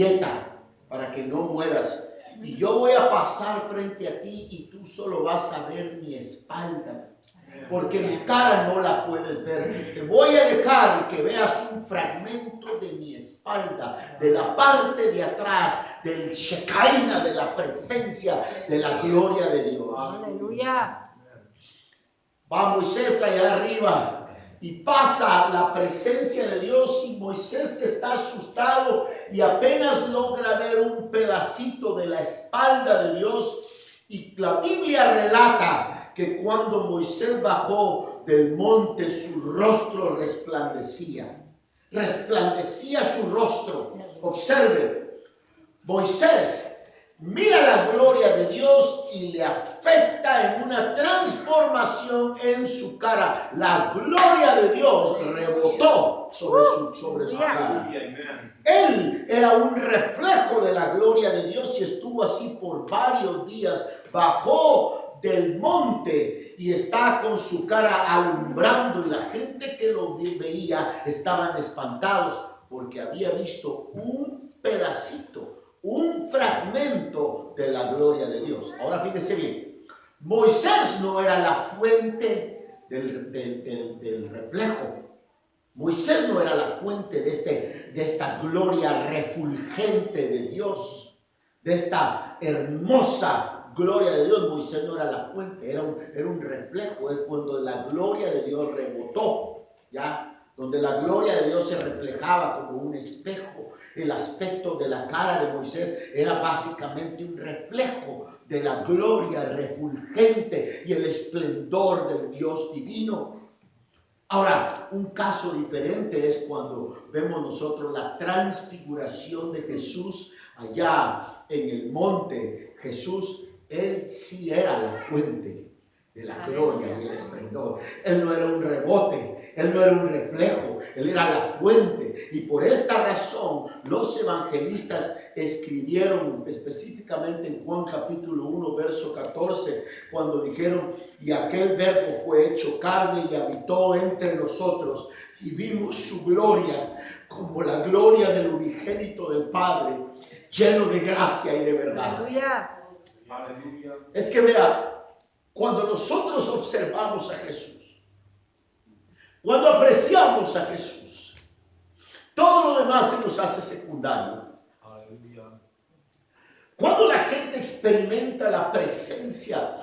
aprieta para que no mueras. Y yo voy a pasar frente a ti y tú solo vas a ver mi espalda, porque mi cara no la puedes ver. Te voy a dejar que veas un fragmento de mi espalda, de la parte de atrás, del Shekinah, de la presencia, de la gloria de Dios. Aleluya. Va Moisés allá arriba y pasa la presencia de Dios, y Moisés está asustado y apenas logra ver un pedacito de la espalda de Dios. Y la Biblia relata que cuando Moisés bajó del monte, su rostro resplandecía. Resplandecía su rostro. Observe, Moisés mira la gloria de Dios y le afecta en una transformación en su cara. La gloria de Dios rebotó sobre su cara. Él era un reflejo de la gloria de Dios y estuvo así por varios días. Bajó del monte y está con su cara alumbrando, y la gente que lo veía estaban espantados porque había visto un pedacito, un fragmento de la gloria de Dios. Ahora fíjese bien, Moisés no era la fuente del reflejo. Moisés no era la fuente de esta gloria refulgente de Dios, de esta hermosa gloria de Dios. Moisés no era la fuente, era un reflejo. Es cuando la gloria de Dios rebotó, ¿ya? Donde la gloria de Dios se reflejaba como un espejo. El aspecto de la cara de Moisés era básicamente un reflejo de la gloria refulgente y el esplendor del Dios divino. Ahora, un caso diferente es cuando vemos nosotros la transfiguración de Jesús allá en el monte. Jesús, él sí era la fuente de la gloria y el esplendor. Él no era un rebote, él no era un reflejo, él era la fuente. Y por esta razón los evangelistas escribieron específicamente en Juan capítulo 1 verso 14, cuando dijeron: y aquel verbo fue hecho carne y habitó entre nosotros, y vimos su gloria como la gloria del unigénito del Padre, lleno de gracia y de verdad. Aleluya. Es que vea, cuando nosotros observamos a Jesús, cuando apreciamos a Jesús, todo lo demás se nos hace secundario. Aleluya. Cuando la gente experimenta la presencia,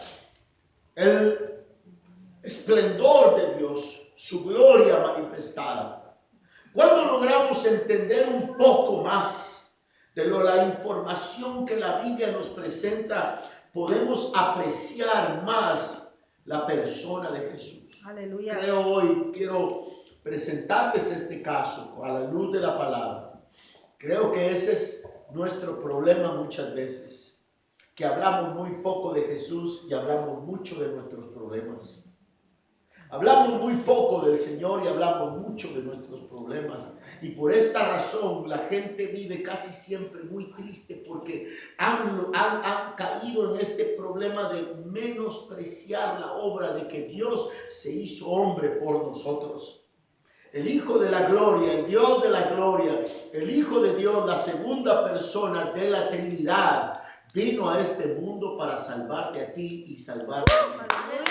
el esplendor de Dios, su gloria manifestada, cuando logramos entender un poco más de la información que la Biblia nos presenta, podemos apreciar más la persona de Jesús. Aleluya. Quiero presentarles este caso a la luz de la palabra. Creo que ese es nuestro problema muchas veces, que hablamos muy poco de Jesús y hablamos mucho de nuestros problemas. Hablamos muy poco del Señor y hablamos mucho de nuestros problemas. Y por esta razón la gente vive casi siempre muy triste, porque han caído en este problema de menospreciar la obra de que Dios se hizo hombre por nosotros. El Hijo de la Gloria, el Dios de la Gloria, el Hijo de Dios, la segunda persona de la Trinidad, vino a este mundo para salvarte a ti y salvarte a mí.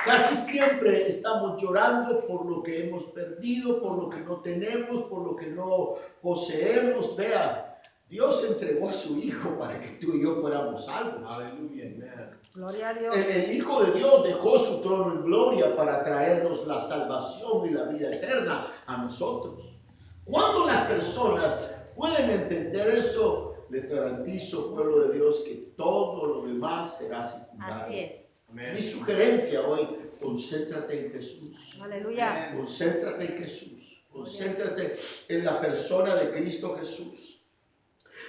Casi siempre estamos llorando por lo que hemos perdido, por lo que no tenemos, por lo que no poseemos. Vea, Dios entregó a su Hijo para que tú y yo fuéramos salvos. Aleluya. Gloria a Dios. El Hijo de Dios dejó su trono en gloria para traernos la salvación y la vida eterna a nosotros. Cuando las personas pueden entender eso, les garantizo, pueblo de Dios, que todo lo demás será secundario. Así es. Mi sugerencia hoy: concéntrate en Jesús. Aleluya. Concéntrate en Jesús. Concéntrate en la persona de Cristo Jesús.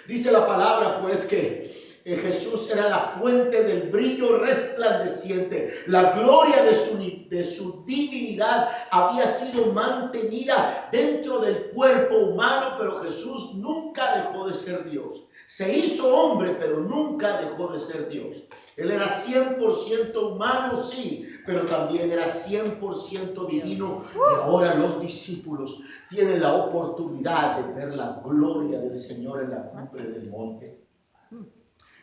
Dice la palabra pues que Jesús era la fuente del brillo resplandeciente. La gloria de su divinidad había sido mantenida dentro del cuerpo humano, pero Jesús nunca dejó de ser Dios. Se hizo hombre, pero nunca dejó de ser Dios. Él era 100% humano, sí, pero también era 100% divino. Y ahora los discípulos tienen la oportunidad de ver la gloria del Señor en la cumbre del monte.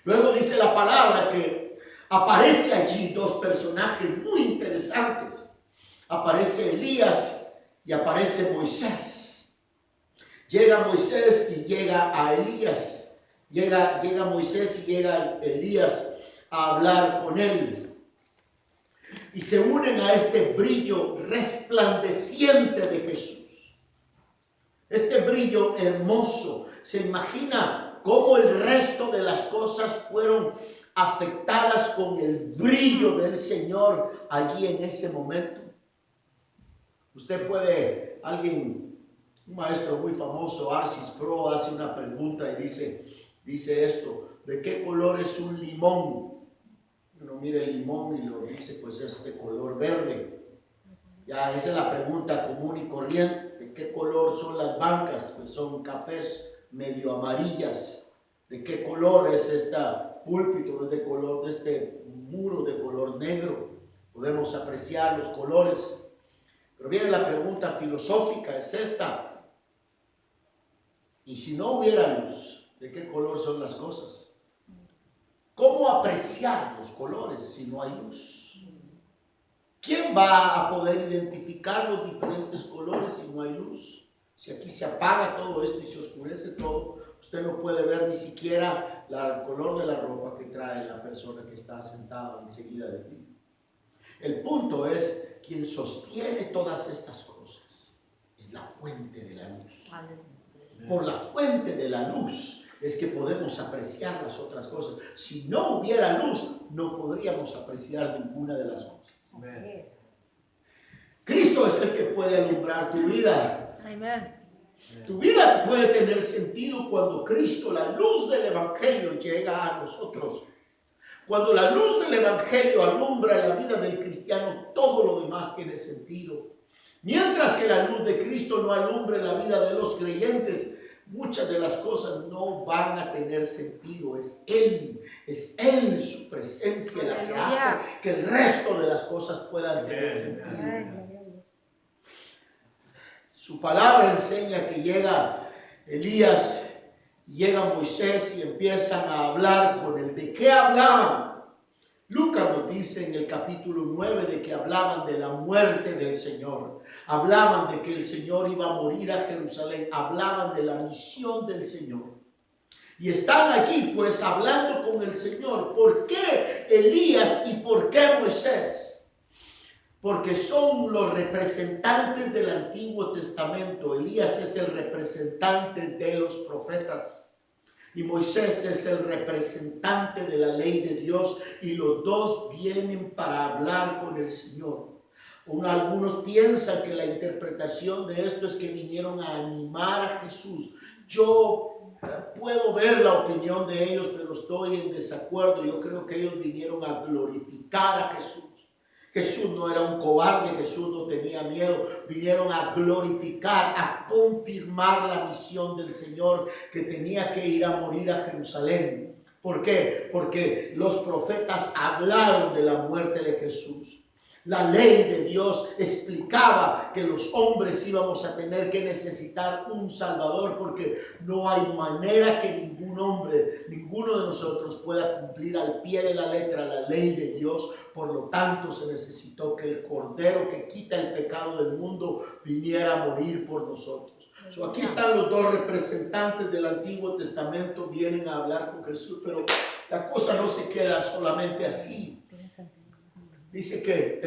Luego dice la palabra que aparece allí dos personajes muy interesantes. Aparece Elías y aparece Moisés. Llega Moisés y llega a Elías. Llega Moisés y llega Elías a hablar con él. Y se unen a este brillo resplandeciente de Jesús. Este brillo hermoso. Se imagina cómo el resto de las cosas fueron afectadas con el brillo del Señor allí en ese momento. Usted puede, un maestro muy famoso, Arcis Pro, hace una pregunta y dice esto: ¿de qué color es un limón? Uno mira el limón y lo dice, pues es de color verde. Ya, esa es la pregunta común y corriente. ¿De qué color son las bancas? Pues son cafés medio amarillas. ¿De qué color es esta púlpito? Es de color, de este muro de color negro. Podemos apreciar los colores. Pero viene la pregunta filosófica, es esta: ¿y si no hubiera luz, de qué color son las cosas? ¿Cómo apreciar los colores si no hay luz? ¿Quién va a poder identificar los diferentes colores si no hay luz? Si aquí se apaga todo esto y se oscurece todo, usted no puede ver ni siquiera el color de la ropa que trae la persona que está sentada enseguida de ti. El punto es, quien sostiene todas estas cosas es la fuente de la luz. Por la fuente de la luz es que podemos apreciar las otras cosas. Si no hubiera luz, no podríamos apreciar ninguna de las cosas. Amén. Cristo es el que puede alumbrar tu vida. Amén. Tu vida puede tener sentido cuando Cristo, la luz del Evangelio, llega a nosotros. Cuando la luz del Evangelio alumbra la vida del cristiano, todo lo demás tiene sentido. Mientras que la luz de Cristo no alumbre la vida de los creyentes, muchas de las cosas no van a tener sentido. Es Él, su presencia la que hace que el resto de las cosas puedan tener sentido. Su palabra enseña que llega Elías, llega Moisés y empiezan a hablar con él. ¿De qué hablaban? Lucas nos dice en el capítulo 9 de que hablaban de la muerte del Señor. Hablaban de que el Señor iba a morir a Jerusalén. Hablaban de la misión del Señor. Y están allí pues hablando con el Señor. ¿Por qué Elías y por qué Moisés? Porque son los representantes del Antiguo Testamento. Elías es el representante de los profetas. Y Moisés es el representante de la ley de Dios. Y los dos vienen para hablar con el Señor. Algunos piensan que la interpretación de esto es que vinieron a animar a Jesús. Yo puedo ver la opinión de ellos, pero estoy en desacuerdo. Yo creo que ellos vinieron a glorificar a Jesús. Jesús no era un cobarde, Jesús no tenía miedo. Vinieron a glorificar, a confirmar la misión del Señor, que tenía que ir a morir a Jerusalén. ¿Por qué? Porque los profetas hablaron de la muerte de Jesús. La ley de Dios explicaba que los hombres íbamos a tener que necesitar un Salvador, porque no hay manera que ningún hombre, ninguno de nosotros pueda cumplir al pie de la letra la ley de Dios. Por lo tanto, se necesitó que el Cordero que quita el pecado del mundo viniera a morir por nosotros. Aquí están los dos representantes del Antiguo Testamento, vienen a hablar con Jesús, pero la cosa no se queda solamente así. Dice que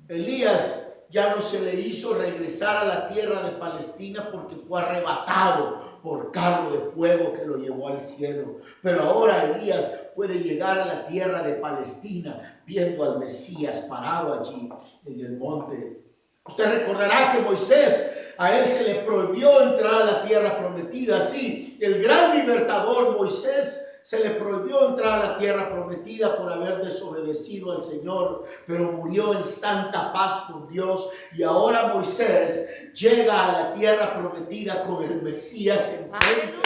Elías ya no se le hizo regresar a la tierra de Palestina porque fue arrebatado por carro de fuego que lo llevó al cielo. Pero ahora Elías puede llegar a la tierra de Palestina viendo al Mesías parado allí en el monte. Usted recordará que Moisés, a él se le prohibió entrar a la tierra prometida. Sí, el gran libertador Moisés se le prohibió entrar a la tierra prometida por haber desobedecido al Señor, pero murió en santa paz con Dios. Y ahora Moisés llega a la tierra prometida con el Mesías enfrente.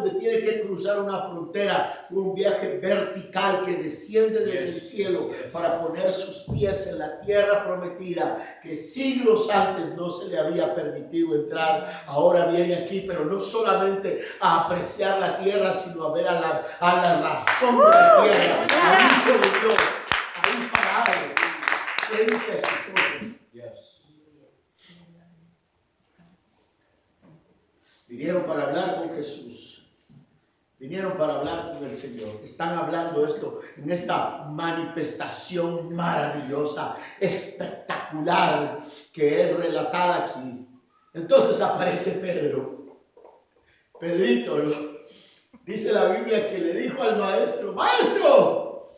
donde tiene que cruzar una frontera. Fue un viaje vertical que desciende desde el cielo para poner sus pies en la tierra prometida, que siglos antes no se le había permitido entrar. Ahora viene aquí, pero no solamente a apreciar la tierra, sino a ver a la razón de la tierra, al Hijo de Dios, ahí parado, frente a sus ojos. Vinieron para hablar con Jesús. Vinieron para hablar con el Señor. Están hablando esto en esta manifestación maravillosa, espectacular, que es relatada aquí. Entonces aparece Pedro. Pedrito, ¿no? Dice la Biblia que le dijo al maestro: maestro,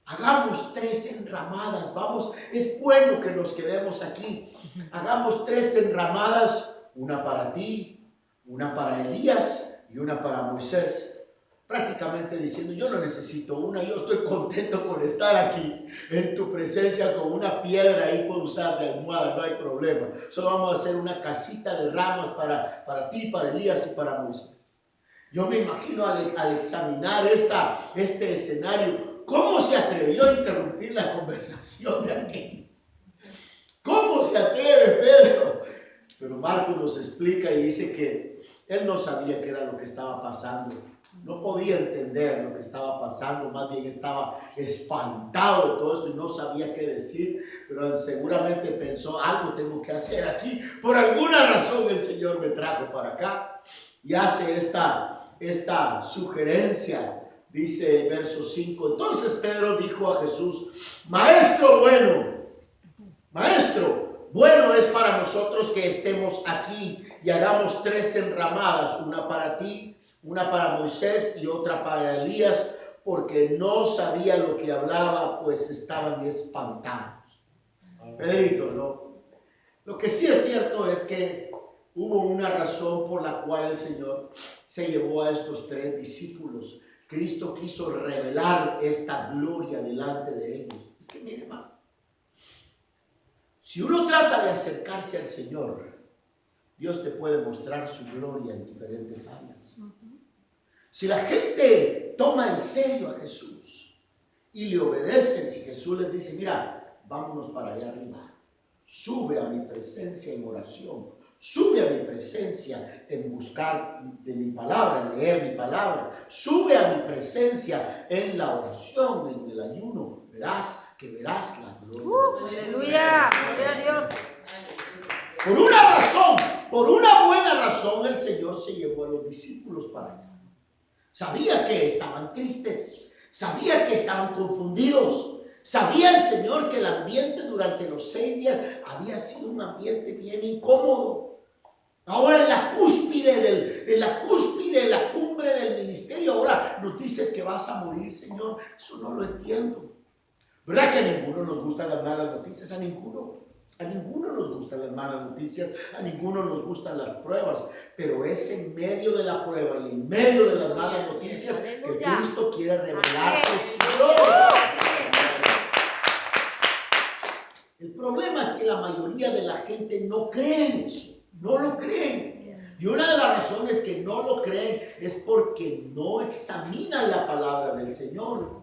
hagamos 3 enramadas. Vamos, es bueno que nos quedemos aquí. Hagamos 3 enramadas, una para ti, una para Elías y una para Moisés. Prácticamente diciendo: yo no necesito una, yo estoy contento con estar aquí en tu presencia con una piedra, ahí puedo usar de almohada, no hay problema. Solo vamos a hacer una casita de ramas para ti, para Elías y para Moisés. Yo me imagino al examinar este escenario, ¿cómo se atrevió a interrumpir la conversación de aquellos? ¿Cómo se atreve Pedro? Pero Marcos nos explica y dice que él no sabía qué era lo que estaba pasando. No podía entender lo que estaba pasando, más bien estaba espantado de todo esto y no sabía qué decir, pero seguramente pensó: algo tengo que hacer aquí. Por alguna razón el Señor me trajo para acá. Y hace esta sugerencia. Dice el verso 5: entonces Pedro dijo a Jesús: maestro bueno es para nosotros que estemos aquí y hagamos 3 enramadas, una para ti, una para Moisés y otra para Elías, porque no sabía lo que hablaba, pues estaban espantados. Pedrito, ¿no? Lo que sí es cierto es que hubo una razón por la cual el Señor se llevó a estos 3 discípulos. Cristo quiso revelar esta gloria delante de ellos. Es que mire, hermano, si uno trata de acercarse al Señor, Dios te puede mostrar su gloria en diferentes áreas. Si la gente toma en serio a Jesús y le obedece, si Jesús les dice: mira, vámonos para allá arriba, sube a mi presencia en oración, sube a mi presencia en buscar de mi palabra, en leer mi palabra, sube a mi presencia en la oración, en el ayuno, verás la gloria. Aleluya, gloria a Dios. Por una razón, por una buena razón, el Señor se llevó a los discípulos para allá. Sabía que estaban tristes, sabía que estaban confundidos, sabía el Señor que el ambiente durante los 6 días había sido un ambiente bien incómodo. Ahora en la cúspide de la cumbre del ministerio, ahora nos dices que vas a morir, Señor. Eso no lo entiendo. ¿Verdad que a ninguno nos gustan las malas noticias? A ninguno nos gustan las malas noticias, a ninguno nos gustan las pruebas, pero es en medio de la prueba y en medio de las malas noticias que Cristo quiere revelarte su gloria. El problema es que la mayoría de la gente no cree en eso, no lo creen. Y una de las razones que no lo creen es porque no examinan la palabra del Señor.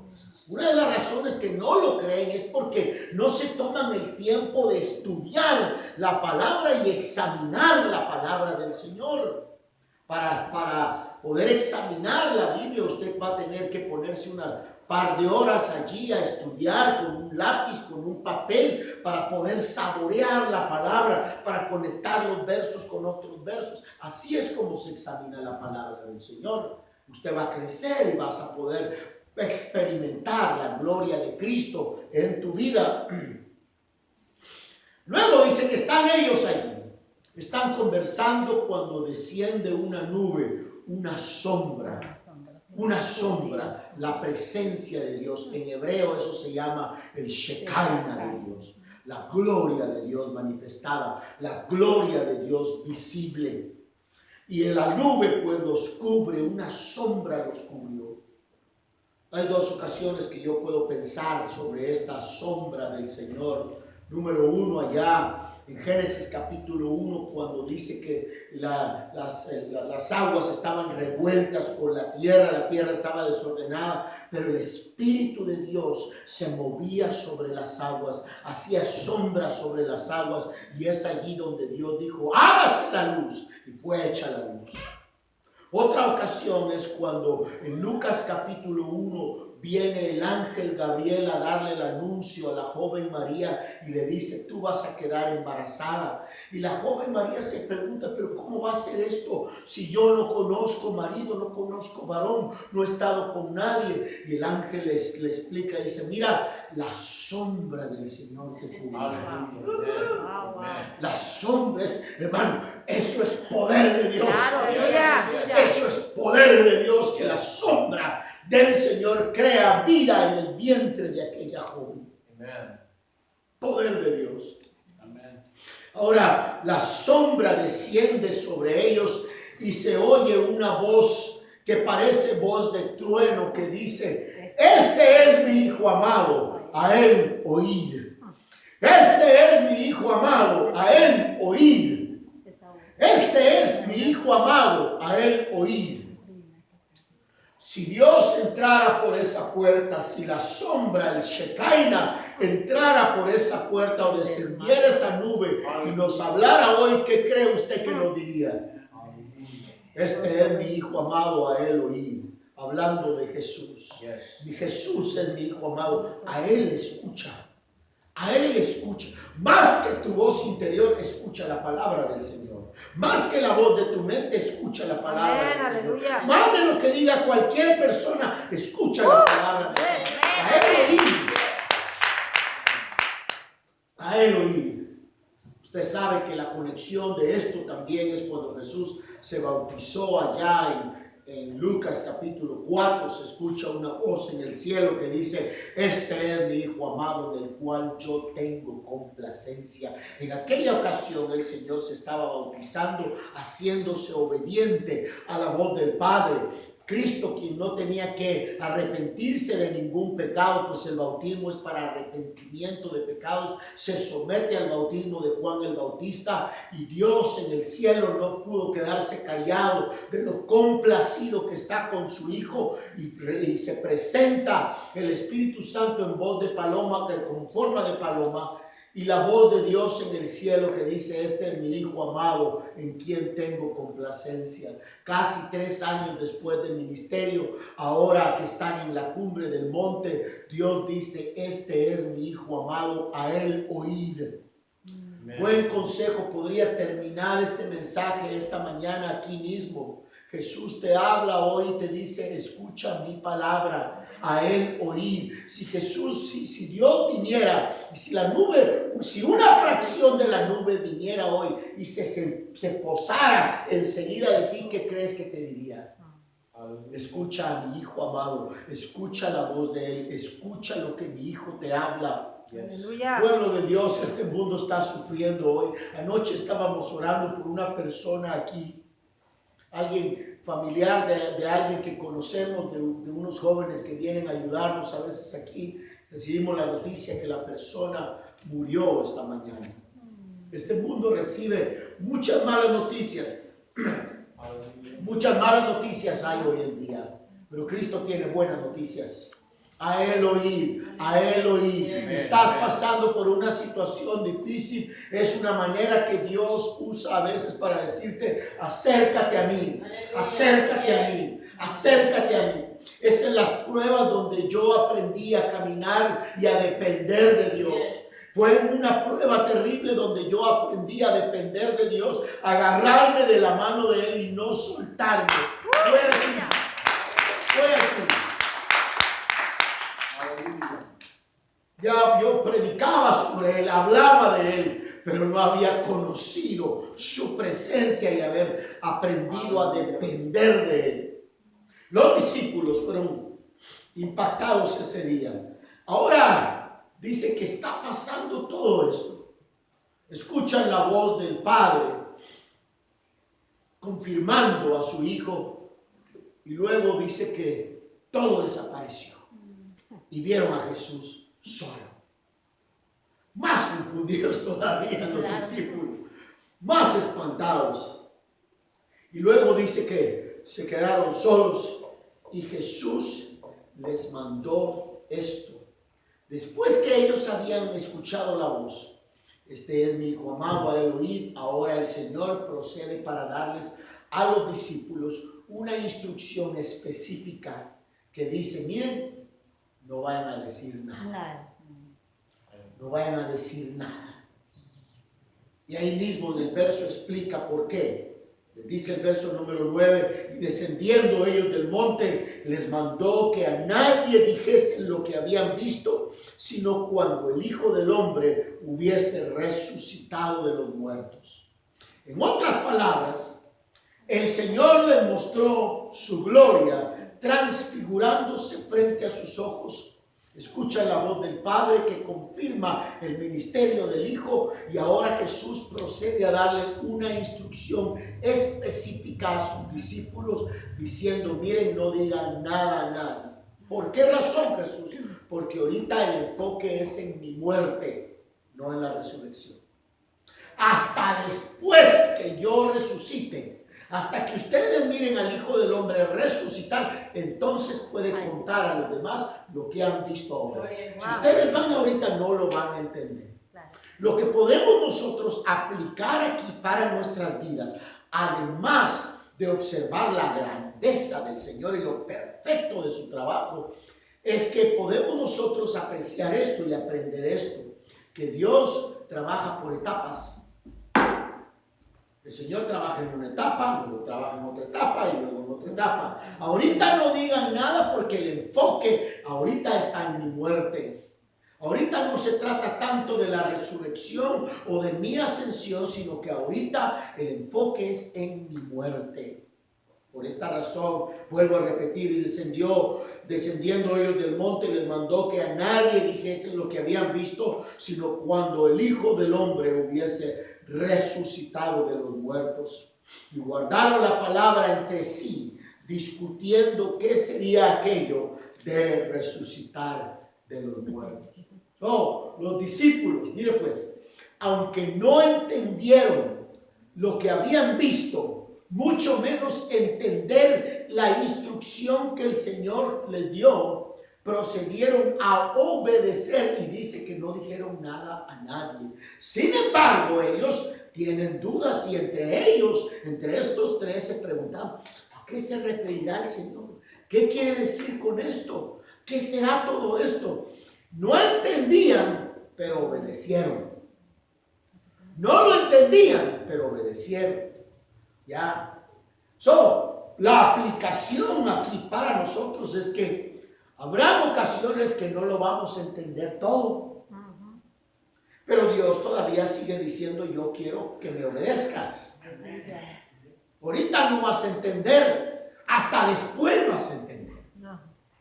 Una de las razones que no lo creen es porque no se toman el tiempo de estudiar la palabra y examinar la palabra del Señor. Para poder examinar la Biblia, usted va a tener que ponerse una par de horas allí a estudiar con un lápiz, con un papel, para poder saborear la palabra, para conectar los versos con otros versos. Así es como se examina la palabra del Señor. Usted va a crecer y vas a poder experimentar la gloria de Cristo en tu vida. Luego dice que están ellos allí, están conversando cuando desciende una nube, una sombra, la presencia de Dios. En hebreo eso se llama el Shekinah de Dios, la gloria de Dios manifestada, la gloria de Dios visible. Y en la nube pues los cubre, una sombra los cubrió. Hay 2 ocasiones que yo puedo pensar sobre esta sombra del Señor Número 1 allá en Génesis capítulo 1, cuando dice que las aguas estaban revueltas con la tierra estaba desordenada, pero el Espíritu de Dios se movía sobre las aguas, hacía sombra sobre las aguas, y es allí donde Dios dijo, hágase la luz, y fue hecha la luz. Otra ocasión es cuando en Lucas capítulo 1 viene el ángel Gabriel a darle el anuncio a la joven María y le dice, tú vas a quedar embarazada. Y la joven María se pregunta, pero ¿cómo va a ser esto si yo no conozco marido, no conozco varón, no he estado con nadie? Y el ángel le explica y dice, mira, la sombra del Señor te cubrirá. La sombra es, hermano, eso es poder de Dios. Eso es poder de Dios, que la sombra del Señor crea vida en el vientre de aquella joven. Amen. Poder de Dios. Amen. Ahora, la sombra desciende sobre ellos y se oye una voz que parece voz de trueno que dice, este es mi hijo amado, a él oíd. Este es mi hijo amado, a él oíd. Este es mi hijo amado, a él oíd. Si Dios entrara por esa puerta, si la sombra, el Shekinah, entrara por esa puerta o descendiera esa nube y nos hablara hoy, ¿qué cree usted que nos diría? Este es mi hijo amado, a él oíd. Hablando de Jesús. Mi Jesús es mi hijo amado, a él escucha. A él escucha. Más que tu voz interior, escucha la palabra del Señor. Más que la voz de tu mente, escucha la palabra del Señor. Aleluya. Más de lo que diga cualquier persona, escucha la palabra del Señor. A él oír. A él oír. Usted sabe que la conexión de esto también es cuando Jesús se bautizó allá en Lucas capítulo 4, se escucha una voz en el cielo que dice, este es mi hijo amado en el cual yo tengo complacencia. En aquella ocasión el Señor se estaba bautizando, haciéndose obediente a la voz del Padre. Cristo, quien no tenía que arrepentirse de ningún pecado, pues el bautismo es para arrepentimiento de pecados, se somete al bautismo de Juan el Bautista, y Dios en el cielo no pudo quedarse callado de lo complacido que está con su Hijo, y se presenta el Espíritu Santo en voz de paloma, con forma de paloma, y la voz de Dios en el cielo que dice, este es mi hijo amado en quien tengo complacencia. Casi 3 años después del ministerio, ahora que están en la cumbre del monte, Dios dice, este es mi hijo amado, a él oíd. Buen consejo, podría terminar este mensaje esta mañana aquí mismo. Jesús te habla hoy y te dice, escucha mi palabra, a él oír. Si Jesús, si Dios viniera, y si la nube, si una fracción de la nube viniera hoy y se posara enseguida de ti, ¿qué crees que te diría? Escucha a mi hijo amado, escucha la voz de él, escucha lo que mi hijo te habla. Aleluya. Pueblo de Dios, este mundo está sufriendo hoy. Anoche estábamos orando por una persona aquí, alguien familiar de alguien que conocemos, de unos jóvenes que vienen a ayudarnos a veces aquí. Recibimos la noticia que la persona murió esta mañana. Este mundo recibe muchas malas noticias. Muchas malas noticias hay hoy en día, pero Cristo tiene buenas noticias. A él oír, a él oír. Estás pasando por una situación difícil, es una manera que Dios usa a veces para decirte, acércate a mí, acércate a mí, acércate a mí. Es en las pruebas donde yo aprendí a caminar y a depender de Dios. Fue en una prueba terrible donde yo aprendí a depender de Dios, a agarrarme de la mano de Él y no soltarme. Fue así, fue así. Ya yo predicaba sobre él, hablaba de él, pero no había conocido su presencia y haber aprendido a depender de él. Los discípulos fueron impactados ese día. Ahora dice que está pasando todo esto. Escuchan la voz del Padre confirmando a su Hijo, y luego dice que todo desapareció y vieron a Jesús solo. más confundidos todavía los discípulos, más espantados. Y luego dice que se quedaron solos y Jesús les mandó esto. Después que ellos habían escuchado la voz: este es mi hijo amado, a él oíd. Ahora el Señor procede para darles a los discípulos una instrucción específica que dice: miren, no vayan a decir nada. No vayan a decir nada. Y ahí mismo en el verso explica por qué. Dice el verso número 9: y descendiendo ellos del monte, les mandó que a nadie dijesen lo que habían visto, sino cuando el Hijo del Hombre hubiese resucitado de los muertos. En otras palabras, el Señor les mostró su gloria transfigurándose frente a sus ojos. Escucha la voz del Padre que confirma el ministerio del Hijo, y ahora Jesús procede a darle una instrucción específica a sus discípulos diciendo: miren, no digan nada a nadie. ¿Por qué razón, Jesús? Porque ahorita el enfoque es en mi muerte, no en la resurrección. Hasta después que yo resucite, hasta que ustedes miren al Hijo del Hombre resucitar, entonces puede contar a los demás lo que han visto ahora. Si ustedes van ahorita, no lo van a entender. Lo que podemos nosotros aplicar aquí para nuestras vidas, además de observar la grandeza del Señor y lo perfecto de su trabajo, es que podemos nosotros apreciar esto y aprender esto, que Dios trabaja por etapas. El Señor trabaja en una etapa, luego trabaja en otra etapa y luego en otra etapa. Ahorita no digan nada porque el enfoque ahorita está en mi muerte. Ahorita no se trata tanto de la resurrección o de mi ascensión, sino que ahorita el enfoque es en mi muerte. Por esta razón, vuelvo a repetir, y descendiendo ellos del monte, les mandó que a nadie dijesen lo que habían visto, sino cuando el Hijo del Hombre hubiese resucitado de los muertos. Y guardaron la palabra entre sí, discutiendo qué sería aquello de resucitar de los muertos. No, los discípulos, mire pues, aunque no entendieron lo que habían visto, mucho menos entender la instrucción que el Señor les dio, procedieron a obedecer, y dice que no dijeron nada a nadie. Sin embargo, ellos tienen dudas, y entre estos tres se preguntaban: ¿a qué se referirá el Señor? ¿Qué quiere decir con esto? ¿Qué será todo esto? No entendían, pero obedecieron. No lo entendían, pero obedecieron. Ya. La aplicación aquí para nosotros es que habrá ocasiones que no lo vamos a entender todo. Pero Dios todavía sigue diciendo: yo quiero que me obedezcas. Ahorita no vas a entender, hasta después vas a entender.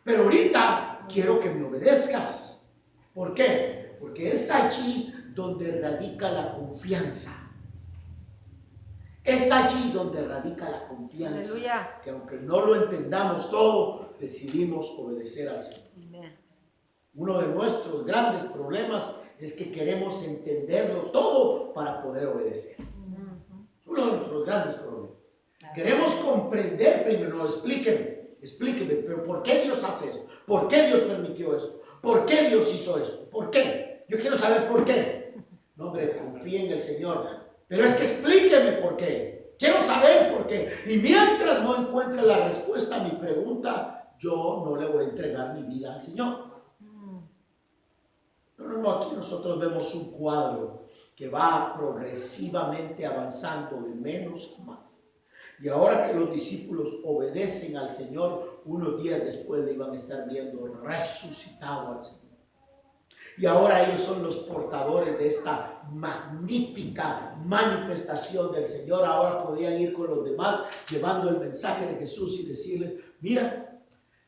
Pero ahorita quiero que me obedezcas. ¿Por qué? Porque es allí donde radica la confianza. Es allí donde radica la confianza. Aleluya. Que aunque no lo entendamos todo, decidimos obedecer al Señor. Amen. Uno de nuestros grandes problemas es que queremos entenderlo todo para poder obedecer. Uno de nuestros grandes problemas. Queremos comprender primero. No, explíqueme, pero ¿por qué Dios hace eso? ¿Por qué Dios permitió esto? ¿Por qué Dios hizo esto? ¿Por qué? Yo quiero saber por qué. No, hombre, confía en el Señor. Pero es que explíqueme por qué. Quiero saber por qué. Y mientras no encuentre la respuesta a mi pregunta, yo no le voy a entregar mi vida al Señor. No, aquí nosotros vemos un cuadro que va progresivamente avanzando de menos a más. Y ahora que los discípulos obedecen al Señor, unos días después le iban a estar viendo resucitado al Señor. Y ahora ellos son los portadores de esta magnífica manifestación del Señor. Ahora podían ir con los demás llevando el mensaje de Jesús y decirles: mira,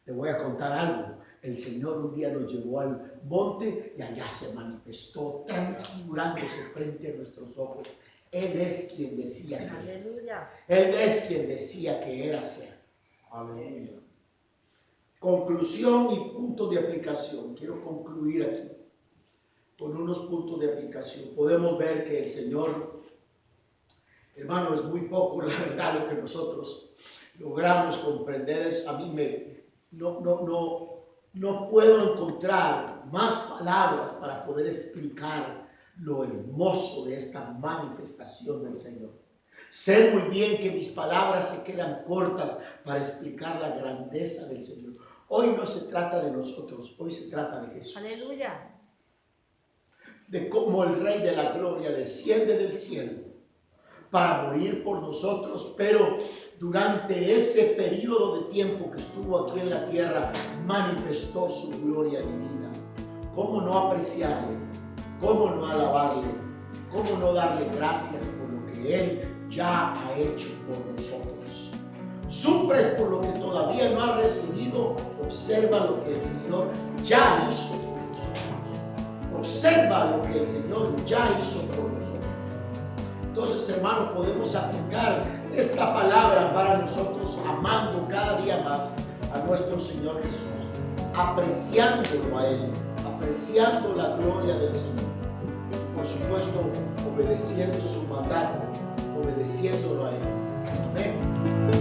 te voy a contar algo. El Señor un día nos llevó al monte y allá se manifestó transfigurándose frente a nuestros ojos. Él es quien decía que es. Él es quien decía que era ser. Aleluya. Conclusión y punto de aplicación. Quiero concluir aquí. con unos puntos de aplicación. Podemos ver que el Señor, hermano, es muy poco, la verdad, lo que nosotros logramos comprender. A mí no puedo encontrar más palabras para poder explicar lo hermoso de esta manifestación del Señor. Sé muy bien que mis palabras se quedan cortas para explicar la grandeza del Señor. Hoy no se trata de nosotros, hoy se trata de Jesús. Aleluya. De cómo el Rey de la Gloria desciende del cielo para morir por nosotros, pero durante ese periodo de tiempo que estuvo aquí en la tierra, manifestó su gloria divina. ¿Cómo no apreciarle? ¿Cómo no alabarle? ¿Cómo no darle gracias por lo que Él ya ha hecho por nosotros? Sufres por lo que todavía no has recibido. Observa lo que el Señor ya hizo por nosotros. Observa lo que el Señor ya hizo por nosotros. Entonces, hermanos, podemos aplicar esta palabra para nosotros, amando cada día más a nuestro Señor Jesús, apreciándolo a Él, apreciando la gloria del Señor. Por supuesto, obedeciendo su mandato, obedeciéndolo a Él. Amén.